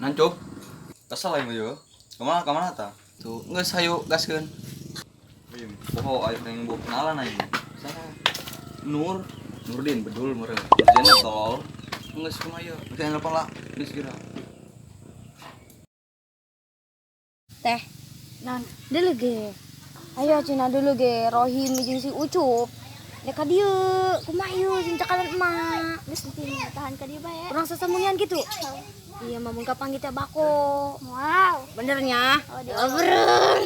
Nancuk. Kesel aing yo. Kemana ta? Tuh, geus hayu gaskeun. Poho aing yang buat kenalan aing. Saha? Nurdin bedul meureun. Nurjana tolol. Geus kumaha ieu? Teh nelpon lah. Geus kira. Teh, non, dulu ge. Ayo cina dulu ge, Rohim jeung si Ucup. Ya ka dieu, kumaha ieu sing cakalan emak. Geus penting tahan ka dieu bae. Kurang sasamunian gitu. Iya, mamun kapan kita bako. Wow, benernya. Oh, beren.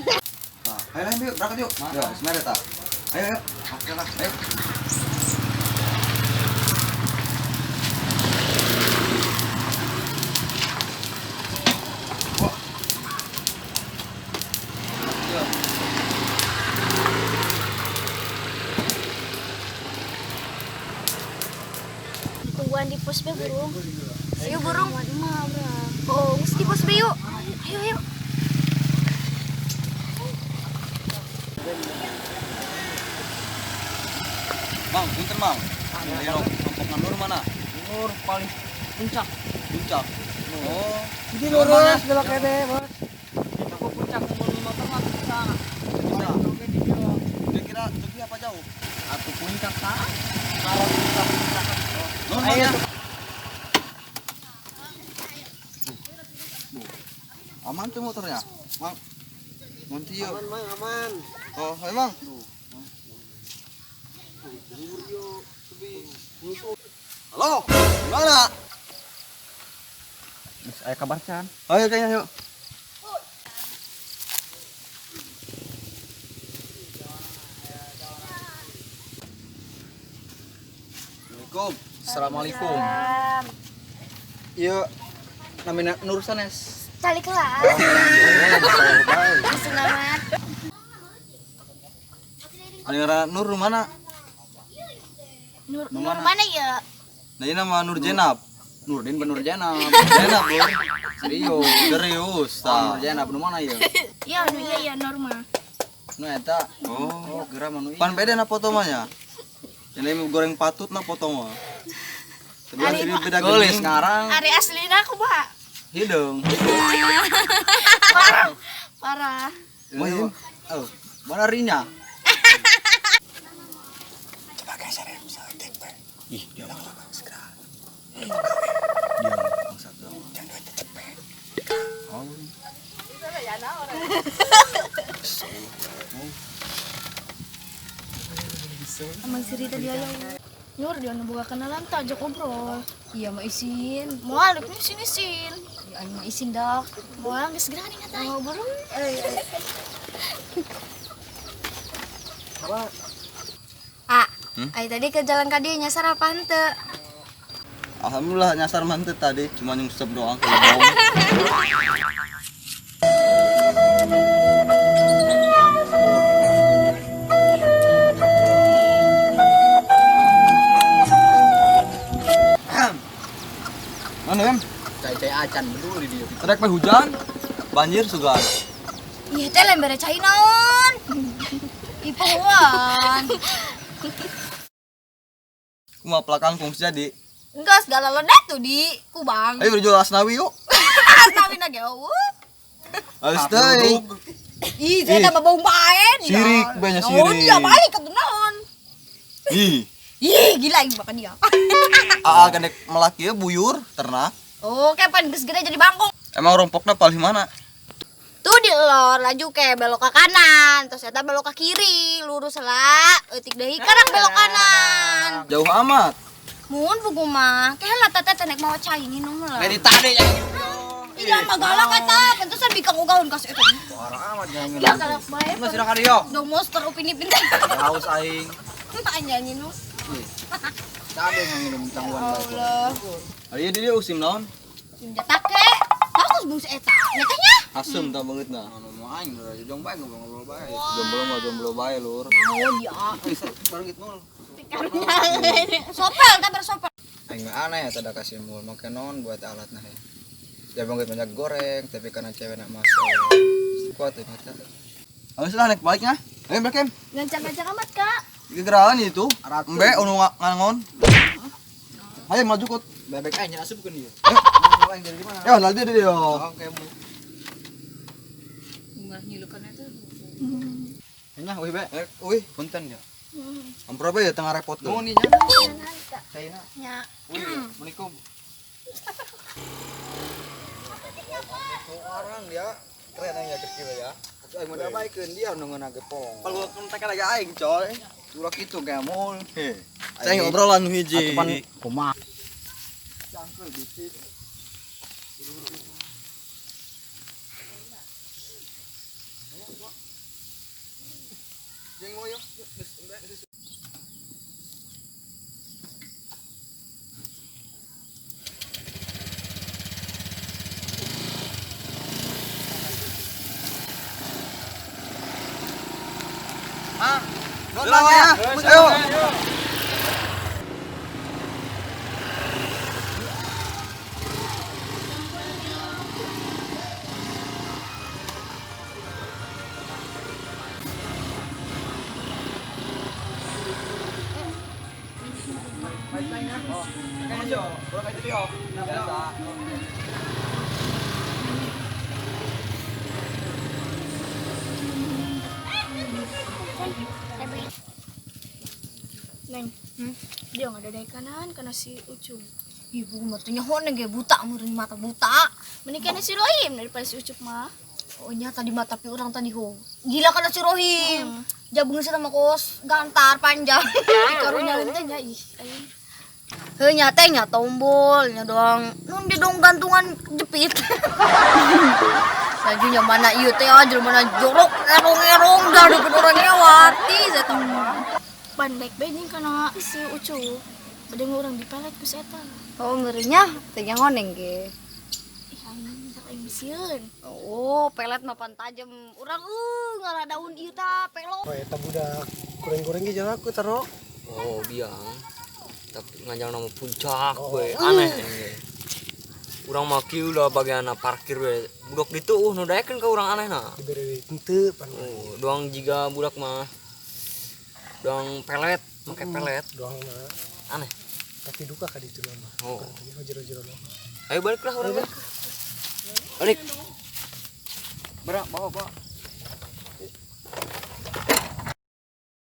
Nah, ayo yuk, berangkat yuk. Ya, sebenarnya tak. Ayo. Oke lah, ayo. Tungguan di pos be burung. Ayo burung. Oh, geus di pos be yuk. Ayo. Mang, pinter mang. Ayo rompok Nur mana? Nur paling puncak. Puncak. Oh, Jadi lurus belok kene, Bos. Kita ke puncak umur motor mah bisa. bisa. Bisa. Kira-kira pergi apa jauh? Atuh puncak tah. Kalau kita puncak Nur ayo. mana? Aman tuh motornya, Mang. Nanti yuk. Aman, Mang, aman. Oh, ayo Mang. Halo, gimana? Ayo kabar Chan. Ayo kayaknya yuk. Assalamualaikum. Iya, namanya Nur Sanes. Calik lah. Langsung amat. Aliran Nur mana? Nur mana ya? Nah ini nama Nur Jenab. Nurdin bener Jenab. Jenab Nur. Serius. Serius. Nur Ta. Jenab nu mana ya? Iya normal. Nu eta. Oh, geura mah nu pan beda na foto mah nya. Ini goreng patut na foto mah. Sebelah sini beda Gelis geuning. ngarang. Ari aslina aku bah. Hidung. Parah. Oh, mana rinya? Ih, dia langsung segera. Dia bangsat dong. Jangan duit cepet. Oh. Emang Siri tadi ayo. Nur dia buka kenalan tak ajak ngobrol. Iya mau izin. Mau alif nih sini sin. Ya mau izin dak. Mau geus segera nih ngatai. Mau burung. Ai tadi ke jalan kadieu nyasar apa henteu? Alhamdulillah nyasar mantep tadi, cuma nyungsep doang ke bawah. Mana kan? Cai-cai acan betul di dia. Trek hujan, banjir sugan. Iya teh lembere cai naon? Ipoan. Kuma pelakang fungsi jadi. Enggak segala lodet tuh di Kubang. Ayo berjual asnawi yuk. Nabi na geuh. Ayo stay. Ih, saya tambah bau bae dia. Sirik, banyak Oh, sirik. dia baik ke naon. Ih, Ih, gila ieu makan dia. aa gandek melaki ya buyur ternak. Oh, kapan geus gede jadi bangkong. Emang rompoknya paling mana? Tuh di lor laju ke belok ke kanan, terus eta belok ke kiri, lurus lah, eutik deui karang belok kanan. Jauh amat. Mun buku mah, keheula teh teh nek mau cai nginum lah. Dari tadi yang Iya mah galak eta, pantesan bikang ugaun kas eta. parah amat jangan. Ya galak bae. Mas sira ka dieu. Do monster upin ipin teh. Haus aing. Entah nyanyi nu. Tadi yang minum tangguhan bae. Allah. Ayo dia usim naon? Senjata ke. Terus bungsu eta. Nyatanya. Asem tak banget nah. Ngomong aing udah jong bae ngobrol bae. Jomblo bae lur. Oh dia. Barang gitu nol. Sopel, tak bersopel. Aing mah aneh ya tada kasih mul make non buat alat nah. Ya banget banyak goreng tapi karena cewek nak masuk. Kuat ya mata. Ayo lah naik baiknya. Ayo berkem. Gancang-gancang amat, Kak. Geraan itu. Mbe unu ngangon. Ayo maju kut. Bebek aja asup kan dia. aing jadi di mana? Ya, nanti dia. Oke, Bu. Bunga nyilukannya tuh. Nya, wih be. Wih, punten ya. Ampura be ya tengah repot tuh. Nuhun nya. Caina. Ya. Wih, assalamualaikum. Orang dia keren aing ya kecil ya. Atuh aing mah baikeun dia nunggu nage pong. Kalau kontak lagi aing coy. Urak itu kayak mall. Saya ngobrolan hiji. Atupan kumaha. Lama ya. Ayo. Neng, dia nggak ada dari kanan karena si Ucup. Ibu mertuanya honeng kayak buta, murni mata buta. Menikahnya si Rohim daripada si Ucup mah. Oh nya tadi mata pi orang tadi ho. Gila karena si Rohim. Jabung sih sama kos gantar panjang. Karunya gentenya ih. Heunya teh nya tombol nya doang. Nun dia dong gantungan jepit. Sajunya mana ieu teh aja mana jorok erong-erong dari orang nyawati saya tahu. Ban baik-baik nih karena si Ucup. Ada orang dipelet ku eta. Oh, ngerinya teh yang honeng ge. Ih, aing tak aing misieun. Oh, pelet mapan tajam. Urang ngalah daun ieu tah pelot. Oh, eta budak goreng-goreng ge jangan aku taro. Oh biang tapi ngajang nama puncak we aneh ini urang maki ulah bagian parkir we budak ditu nu daekeun ka urang aneh na Diberi henteu pan. oh doang jiga budak mah doang pelet make pelet Doang mah. aneh Tapi duka ka ditu mah. oh Jero-jero mah. ayo balik lah urang balik Berak bawa.